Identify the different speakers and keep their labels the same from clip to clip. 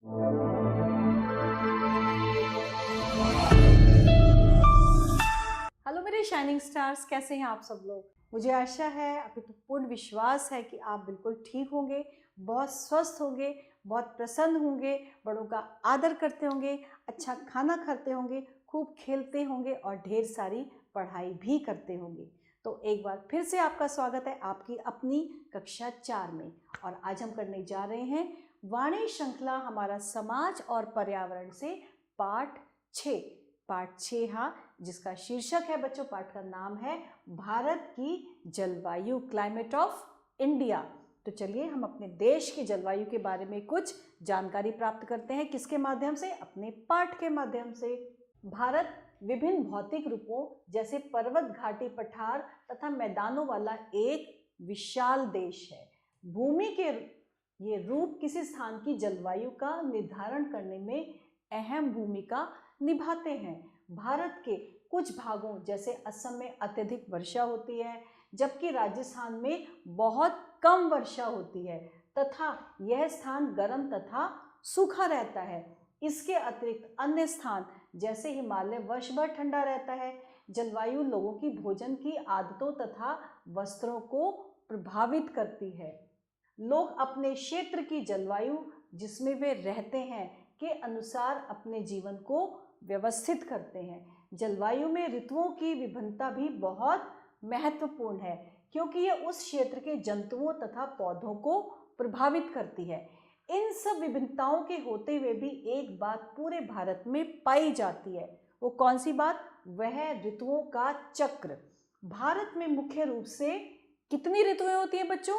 Speaker 1: Hello मेरे shining stars, कैसे हैं आप सब लोग। मुझे आशा है, अभी तो पूर्ण विश्वास है कि आप बिल्कुल ठीक होंगे, बहुत स्वस्थ होंगे, बहुत प्रसन्न होंगे, बड़ों का आदर करते होंगे, अच्छा खाना खाते होंगे, खूब खेलते होंगे और ढेर सारी पढ़ाई भी करते होंगे। तो एक बार फिर से आपका स्वागत है आपकी अपनी कक्षा 4 में। और आज हम करने जा रहे हैं वाणी श्रृंखला हमारा समाज और पर्यावरण से पाठ 6। पाठ 6, हाँ, जिसका शीर्षक है बच्चों, पाठ का नाम है भारत की जलवायु, क्लाइमेट ऑफ इंडिया। तो चलिए हम अपने देश की जलवायु के बारे में कुछ जानकारी प्राप्त करते हैं। किसके माध्यम से? अपने पाठ के माध्यम से। भारत विभिन्न भौतिक रूपों जैसे पर्वत, घाटी, पठार तथा मैदानों वाला एक विशाल देश है। भूमि के ये रूप किसी स्थान की जलवायु का निर्धारण करने में अहम भूमिका निभाते हैं। भारत के कुछ भागों जैसे असम में अत्यधिक वर्षा होती है, जबकि राजस्थान में बहुत कम वर्षा होती है तथा यह स्थान गर्म तथा सूखा रहता है। इसके अतिरिक्त अन्य स्थान जैसे हिमालय वर्ष भर ठंडा रहता है। जलवायु लोगों की भोजन की आदतों तथा वस्त्रों को प्रभावित करती है। लोग अपने क्षेत्र की जलवायु जिसमें वे रहते हैं के अनुसार अपने जीवन को व्यवस्थित करते हैं। जलवायु में ऋतुओं की विभिन्नता भी बहुत महत्वपूर्ण है, क्योंकि यह उस क्षेत्र के जंतुओं तथा पौधों को प्रभावित करती है। इन सब विभिन्नताओं के होते हुए भी एक बात पूरे भारत में पाई जाती है। वो कौन सी बात? वह ऋतुओं का चक्र। भारत में मुख्य रूप से कितनी ऋतुएं होती हैं बच्चों?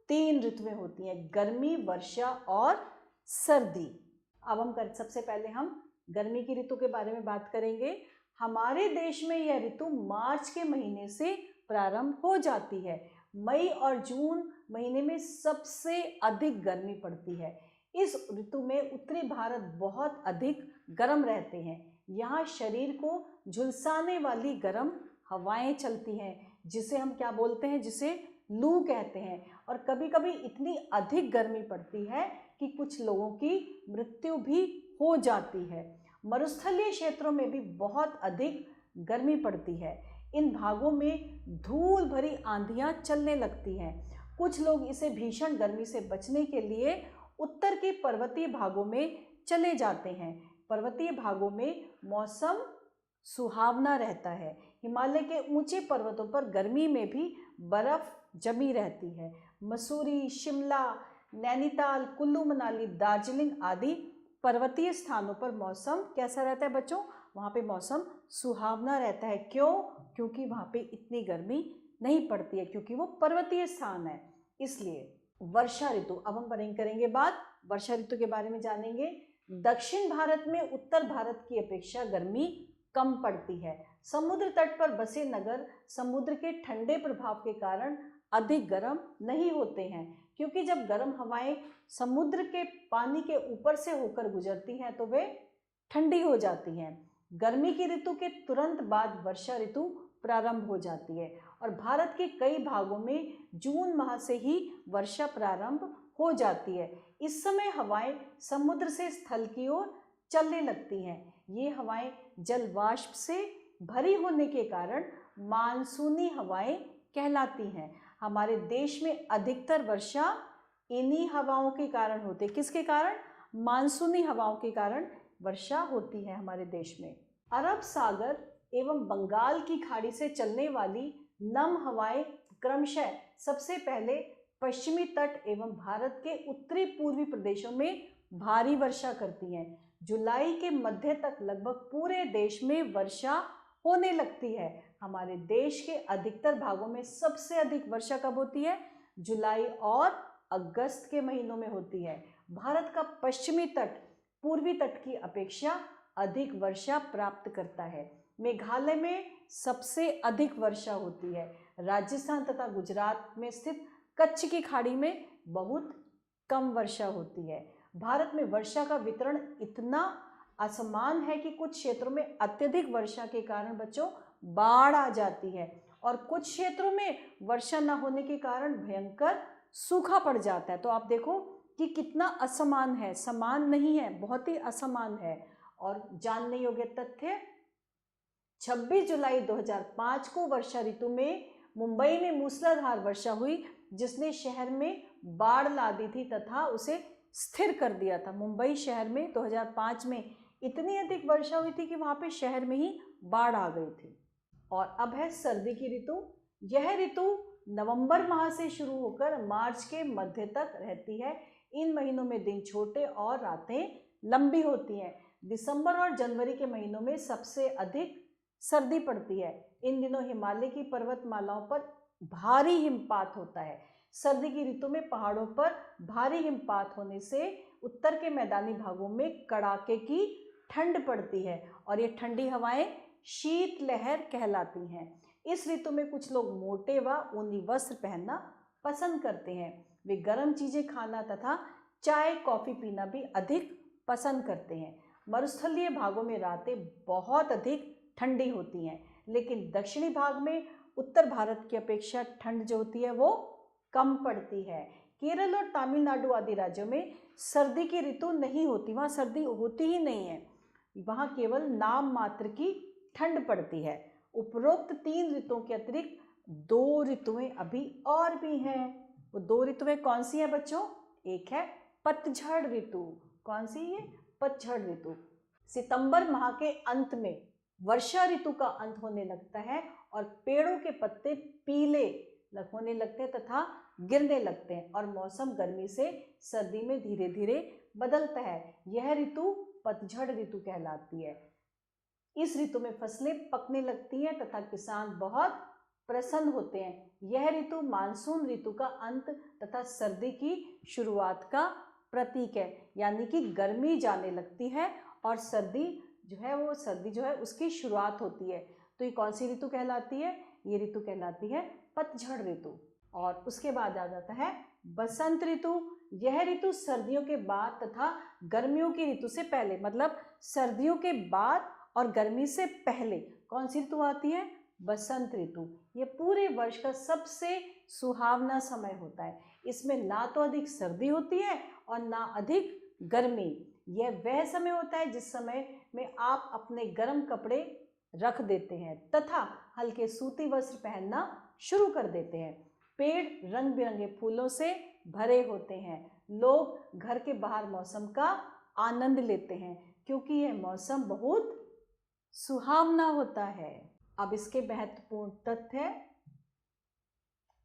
Speaker 1: 3 ऋतुएं होती हैं, गर्मी, वर्षा और सर्दी। अब सबसे पहले हम गर्मी की ऋतु के बारे में बात करेंगे। हमारे देश में यह ऋतु मार्च के महीने से प्रारंभ हो जाती है। मई और जून महीने में सबसे अधिक गर्मी पड़ती है। इस ऋतु में उत्तरी भारत बहुत अधिक गर्म रहते हैं। यहाँ शरीर को झुलसाने वाली गर्म हवाएं चलती हैं, जिसे हम क्या बोलते हैं? जिसे लू कहते हैं। और कभी कभी इतनी अधिक गर्मी पड़ती है कि कुछ लोगों की मृत्यु भी हो जाती है। मरुस्थलीय क्षेत्रों में भी बहुत अधिक गर्मी पड़ती है। इन भागों में धूल भरी आंधियां चलने लगती हैं। कुछ लोग इसे भीषण गर्मी से बचने के लिए उत्तर के पर्वतीय भागों में चले जाते हैं। पर्वतीय भागों में मौसम सुहावना रहता है। हिमालय के ऊंचे पर्वतों पर गर्मी में भी बर्फ जमी रहती है। मसूरी, शिमला, नैनीताल, कुल्लू मनाली, दार्जिलिंग आदि पर्वतीय स्थानों पर मौसम कैसा रहता है बच्चों? वहाँ पे मौसम सुहावना रहता है। क्यों? क्योंकि वहाँ पे इतनी गर्मी नहीं पड़ती है, क्योंकि वो पर्वतीय स्थान है, इसलिए। वर्षा ऋतु, अब हम करेंगे बात वर्षा ऋतु के बारे में जानेंगे। दक्षिण भारत में उत्तर भारत की अपेक्षा गर्मी कम पड़ती है। समुद्र तट पर बसे नगर समुद्र के ठंडे प्रभाव के कारण अधिक गर्म नहीं होते हैं, क्योंकि जब गर्म हवाएं समुद्र के पानी के ऊपर से होकर गुजरती हैं तो वे ठंडी हो जाती हैं। गर्मी की ऋतु के तुरंत बाद वर्षा ऋतु प्रारंभ हो जाती है और भारत के कई भागों में जून माह से ही वर्षा प्रारंभ हो जाती है। इस समय हवाएं समुद्र से स्थल की ओर चलने लगती हैं। ये हवाएं जल वाष्प से भरी होने के कारण मानसूनी हवाएं कहलाती हैं। हमारे देश में अधिकतर वर्षा इन्हीं हवाओं के कारण होती है। किसके कारण? मानसूनी हवाओं के कारण वर्षा होती है हमारे देश में। अरब सागर एवं बंगाल की खाड़ी से चलने वाली नम हवाएं क्रमशः सबसे पहले पश्चिमी तट एवं भारत के उत्तरी पूर्वी प्रदेशों में भारी वर्षा करती हैं। जुलाई के मध्य तक लगभग पूरे देश में वर्षा होने लगती है। हमारे देश के अधिकतर भागों में सबसे अधिक वर्षा कब होती है? जुलाई और अगस्त के महीनों में होती है। भारत का पश्चिमी तट पूर्वी तट की अपेक्षा अधिक वर्षा प्राप्त करता है। मेघालय में सबसे अधिक वर्षा होती है। राजस्थान तथा गुजरात में स्थित कच्छ की खाड़ी में बहुत कम वर्षा होती है। भारत में वर्षा का वितरण इतना असमान है कि कुछ क्षेत्रों में अत्यधिक वर्षा के कारण बच्चों बाढ़ आ जाती है और कुछ क्षेत्रों में वर्षा न होने के कारण भयंकर सूखा पड़ जाता है। तो आप देखो कि कितना असमान है, समान नहीं है, बहुत ही असमान है। और जानने योग्य तथ्य, 26 जुलाई 2005 को वर्षा ऋतु में मुंबई में मूसलाधार वर्षा हुई, जिसने शहर में बाढ़ ला दी थी तथा उसे स्थिर कर दिया था। मुंबई शहर में 2005 में इतनी अधिक वर्षा हुई थी कि वहां पे शहर में ही बाढ़ आ गई थी। और अब है सर्दी की ऋतु। यह ऋतु नवंबर माह से शुरू होकर मार्च के मध्य तक रहती है। इन महीनों में दिन छोटे और रातें लंबी होती हैं। दिसंबर और जनवरी के महीनों में सबसे अधिक सर्दी पड़ती है। इन दिनों हिमालय की पर्वतमालाओं पर भारी हिमपात होता है। सर्दी की ऋतु में पहाड़ों पर भारी हिमपात होने से उत्तर के मैदानी भागों में कड़ाके की ठंड पड़ती है और ये ठंडी हवाएं शीतलहर कहलाती हैं। इस ऋतु में कुछ लोग मोटे व ऊनी वस्त्र पहनना पसंद करते हैं। वे गर्म चीजें खाना तथा चाय कॉफी पीना भी अधिक पसंद करते हैं। मरुस्थलीय भागों में रातें बहुत अधिक ठंडी होती हैं, लेकिन दक्षिणी भाग में उत्तर भारत की अपेक्षा ठंड जो होती है वो कम पड़ती है। केरल और तमिलनाडु आदि राज्यों में सर्दी की ऋतु नहीं होती, वहाँ सर्दी होती ही नहीं है, वहाँ केवल नाम मात्र की ठंड पड़ती है। उपरोक्त 3 ऋतुओं के अतिरिक्त 2 ऋतुएं अभी और भी हैं। वो 2 ऋतुएं कौन सी हैं बच्चों? एक है पतझड़ ऋतु। कौन सी है? पतझड़ ऋतु। सितंबर माह के अंत में वर्षा ऋतु का अंत होने लगता है और पेड़ों के पत्ते पीले होने लगते हैं तथा गिरने लगते हैं और मौसम गर्मी से सर्दी में धीरे धीरे बदलता है। यह ऋतु पतझड़ ऋतु कहलाती है। इस ऋतु में फसलें पकने लगती हैं तथा किसान बहुत प्रसन्न होते हैं। यह ऋतु मानसून ऋतु का अंत तथा सर्दी की शुरुआत का प्रतीक है, यानी कि गर्मी जाने लगती है और सर्दी जो है उसकी शुरुआत होती है। तो ये कौन सी ऋतु कहलाती है? ये ऋतु कहलाती है पतझड़ ऋतु। और उसके बाद आ जाता है बसंत ऋतु। यह ऋतु सर्दियों के बाद तथा गर्मियों की ऋतु से पहले, मतलब सर्दियों के बाद और गर्मी से पहले कौन सी ऋतु आती है? बसंत ऋतु। ये पूरे वर्ष का सबसे सुहावना समय होता है। इसमें ना तो अधिक सर्दी होती है और ना अधिक गर्मी। यह वह समय होता है जिस समय में आप अपने गर्म कपड़े रख देते हैं तथा हल्के सूती वस्त्र पहनना शुरू कर देते हैं। पेड़ रंग बिरंगे फूलों से भरे होते हैं। लोग घर के बाहर मौसम का आनंद लेते हैं क्योंकि यह मौसम बहुत सुहावना होता है। अब इसके महत्वपूर्ण तथ्य,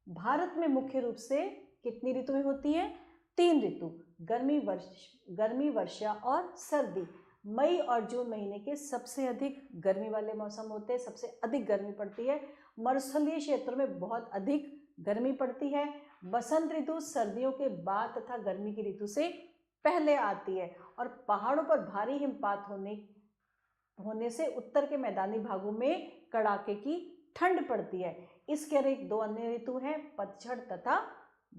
Speaker 1: भारत में मुख्य रूप से कितनी ऋतुएं होती हैं? 3 ऋतु, गर्मी, वर्षा और सर्दी। मई और जून महीने के सबसे अधिक गर्मी वाले मौसम होते हैं, सबसे अधिक गर्मी पड़ती है। मरुस्थलीय क्षेत्रों में बहुत अधिक गर्मी पड़ती है। बसंत ऋतु सर्दियों के बाद तथा गर्मी की ऋतु से पहले आती है और पहाड़ों पर भारी हिमपात होने से उत्तर के मैदानी भागों में कड़ाके की ठंड पड़ती है। इसके अतिरिक्त 2 अन्य ऋतु हैं, पतझड़ तथा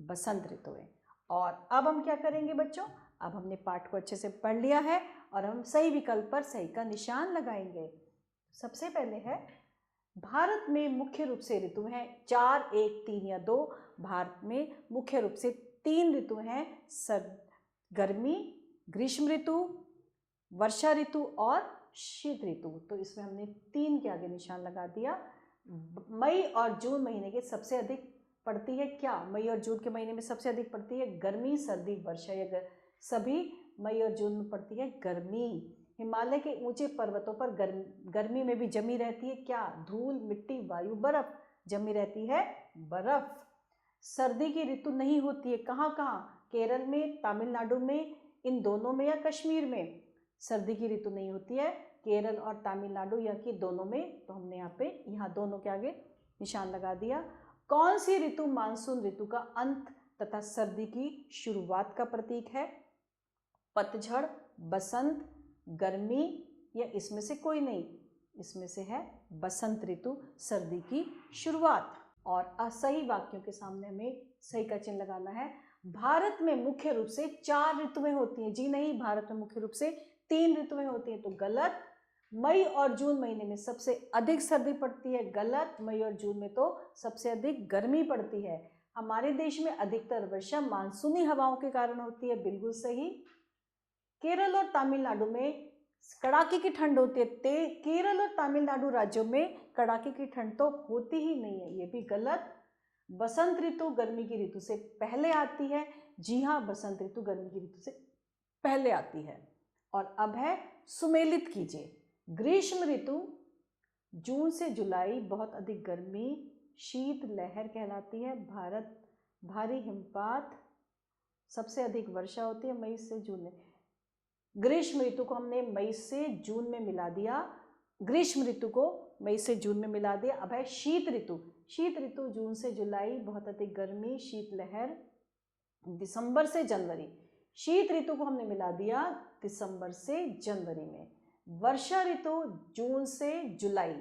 Speaker 1: बसंत ऋतुएं। और अब हम क्या करेंगे बच्चों? अब हमने पाठ को अच्छे से पढ़ लिया है और हम सही विकल्प पर सही का निशान लगाएंगे। सबसे पहले है, भारत में मुख्य रूप से ऋतु हैं 4, 1, 3 या 2। भारत में मुख्य रूप से 3 ऋतु हैं, गर्मी, ग्रीष्म ऋतु, वर्षा ऋतु और शीत ऋतु। तो इसमें हमने 3 के आगे निशान लगा दिया। मई और जून महीने के सबसे अधिक पड़ती है क्या? मई और जून के महीने में सबसे अधिक पड़ती है गर्मी, सर्दी, वर्षा। या सभी मई और जून में पड़ती है गर्मी। हिमालय के ऊंचे पर्वतों पर गर्मी में भी जमी रहती है क्या? धूल, मिट्टी, वायु, बर्फ जमी रहती है, बर्फ। सर्दी की ऋतु नहीं होती है कहाँ कहाँ? केरल में, तमिलनाडु में, इन दोनों में या कश्मीर में सर्दी की ऋतु नहीं होती है, केरल और तमिलनाडु या कि दोनों में। तो हमने यहाँ दोनों के आगे निशान लगा दिया। कौन सी ऋतु मानसून ऋतु का अंत तथा सर्दी की शुरुआत का प्रतीक है? पतझड़, बसंत, गर्मी या इसमें से कोई नहीं? इसमें से है बसंत ऋतु, सर्दी की शुरुआत। और असही वाक्यों के सामने हमें सही का चिन्ह लगाना है। भारत में मुख्य रूप से 4 ऋतुएं होती हैं। जी नहीं, भारत में मुख्य रूप से 3 ऋतुएं होती हैं। तो गलत। मई और जून महीने में सबसे अधिक सर्दी पड़ती है, गलत। मई और जून में तो सबसे अधिक गर्मी पड़ती है। हमारे देश में अधिकतर वर्षा मानसूनी हवाओं के कारण होती है, बिल्कुल सही। केरल और तमिलनाडु में कड़ाके की ठंड होती है। केरल और तमिलनाडु राज्यों में कड़ाके की ठंड तो होती ही नहीं है, ये भी गलत। बसंत ऋतु गर्मी की ऋतु से पहले आती है। जी हाँ, बसंत ऋतु गर्मी की ऋतु से पहले आती है। और अब है सुमेलित कीजिए। ग्रीष्म ऋतु जून से जुलाई बहुत अधिक गर्मी, शीत लहर कहलाती है। भारी हिमपात, सबसे अधिक वर्षा होती है मई से जून में। ग्रीष्म ऋतु को हमने मई से जून में मिला दिया, ग्रीष्म ऋतु को मई से जून में मिला दिया। अब है शीत ऋतु। शीत ऋतु जून से जुलाई बहुत अधिक गर्मी, शीतलहर दिसंबर से जनवरी। शीत ऋतु को हमने मिला दिया दिसंबर से जनवरी में। वर्षा ऋतु जून से जुलाई।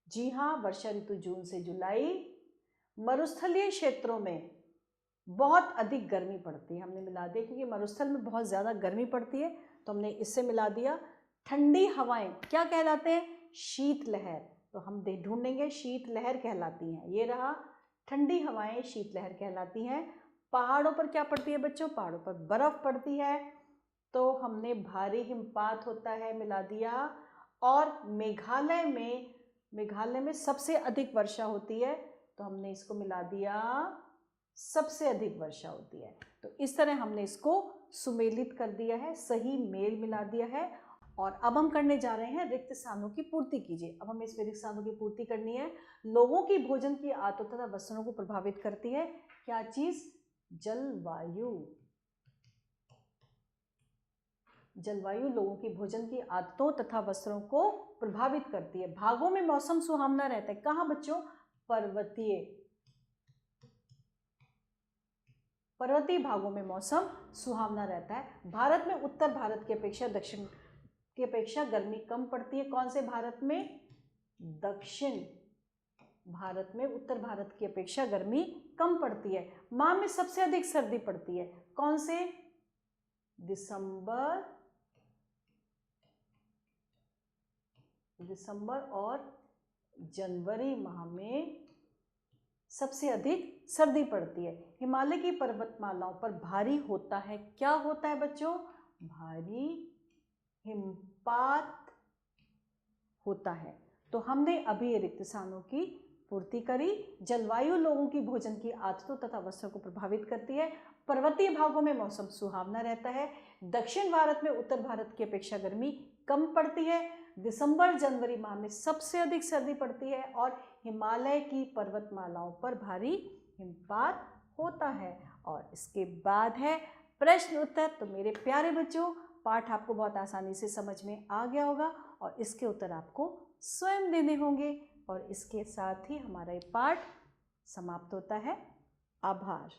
Speaker 1: जी हाँ, वर्षा ऋतु जून से जुलाई। मरुस्थलीय क्षेत्रों में बहुत अधिक गर्मी पड़ती है, हमने मिला दिया क्योंकि मरुस्थल में बहुत ज़्यादा गर्मी पड़ती है, तो हमने इससे मिला दिया। ठंडी हवाएं क्या कहलाते हैं? शीतलहर। तो हम ढूंढेंगे शीतलहर कहलाती हैं। ये रहा, ठंडी हवाएं शीतलहर कहलाती हैं। पहाड़ों पर क्या पड़ती है बच्चों? पहाड़ों पर बर्फ पड़ती है, तो हमने भारी हिमपात होता है, मिला दिया। और मेघालय में सबसे अधिक वर्षा होती है, तो हमने इसको मिला दिया, सबसे अधिक वर्षा होती है। तो इस तरह हमने इसको सुमेलित कर दिया है, सही मेल मिला दिया है। और अब हम करने जा रहे हैं रिक्त स्थानों की पूर्ति कीजिए। अब हमें इस रिक्त स्थानों की पूर्ति करनी है। लोगों की भोजन की आदतों तथा वस्त्रों को प्रभावित करती है क्या चीज? जलवायु। जलवायु लोगों की भोजन की आदतों तथा वस्त्रों को प्रभावित करती है। भागों में मौसम सुहावना रहता है। कहाँ बच्चों? पर्वतीय भागों में मौसम सुहावना रहता है। भारत में उत्तर भारत की अपेक्षा दक्षिण की अपेक्षा गर्मी कम पड़ती है। कौन से भारत में? दक्षिण भारत में उत्तर भारत की अपेक्षा गर्मी कम पड़ती है। माह में सबसे अधिक सर्दी पड़ती है। कौन से? दिसंबर और जनवरी माह में सबसे अधिक सर्दी पड़ती है। हिमालय की पर्वतमालाओं पर भारी होता है। क्या होता है बच्चों? भारी हिमपात होता है। तो हमने अभी ये रिक्त स्थानों की पूर्ति करी। जलवायु लोगों की भोजन की आदतों तथा वस्त्रों को प्रभावित करती है। पर्वतीय भागों में मौसम सुहावना रहता है। दक्षिण भारत में उत्तर भारत की अपेक्षा गर्मी कम पड़ती है। दिसंबर जनवरी माह में सबसे अधिक सर्दी पड़ती है और हिमालय की पर्वतमालाओं पर भारी हिमपात होता है। और इसके बाद है प्रश्न उत्तर। तो मेरे प्यारे बच्चों, पाठ आपको बहुत आसानी से समझ में आ गया होगा और इसके उत्तर आपको स्वयं देने होंगे। और इसके साथ ही हमारा ये पाठ समाप्त होता है। आभार।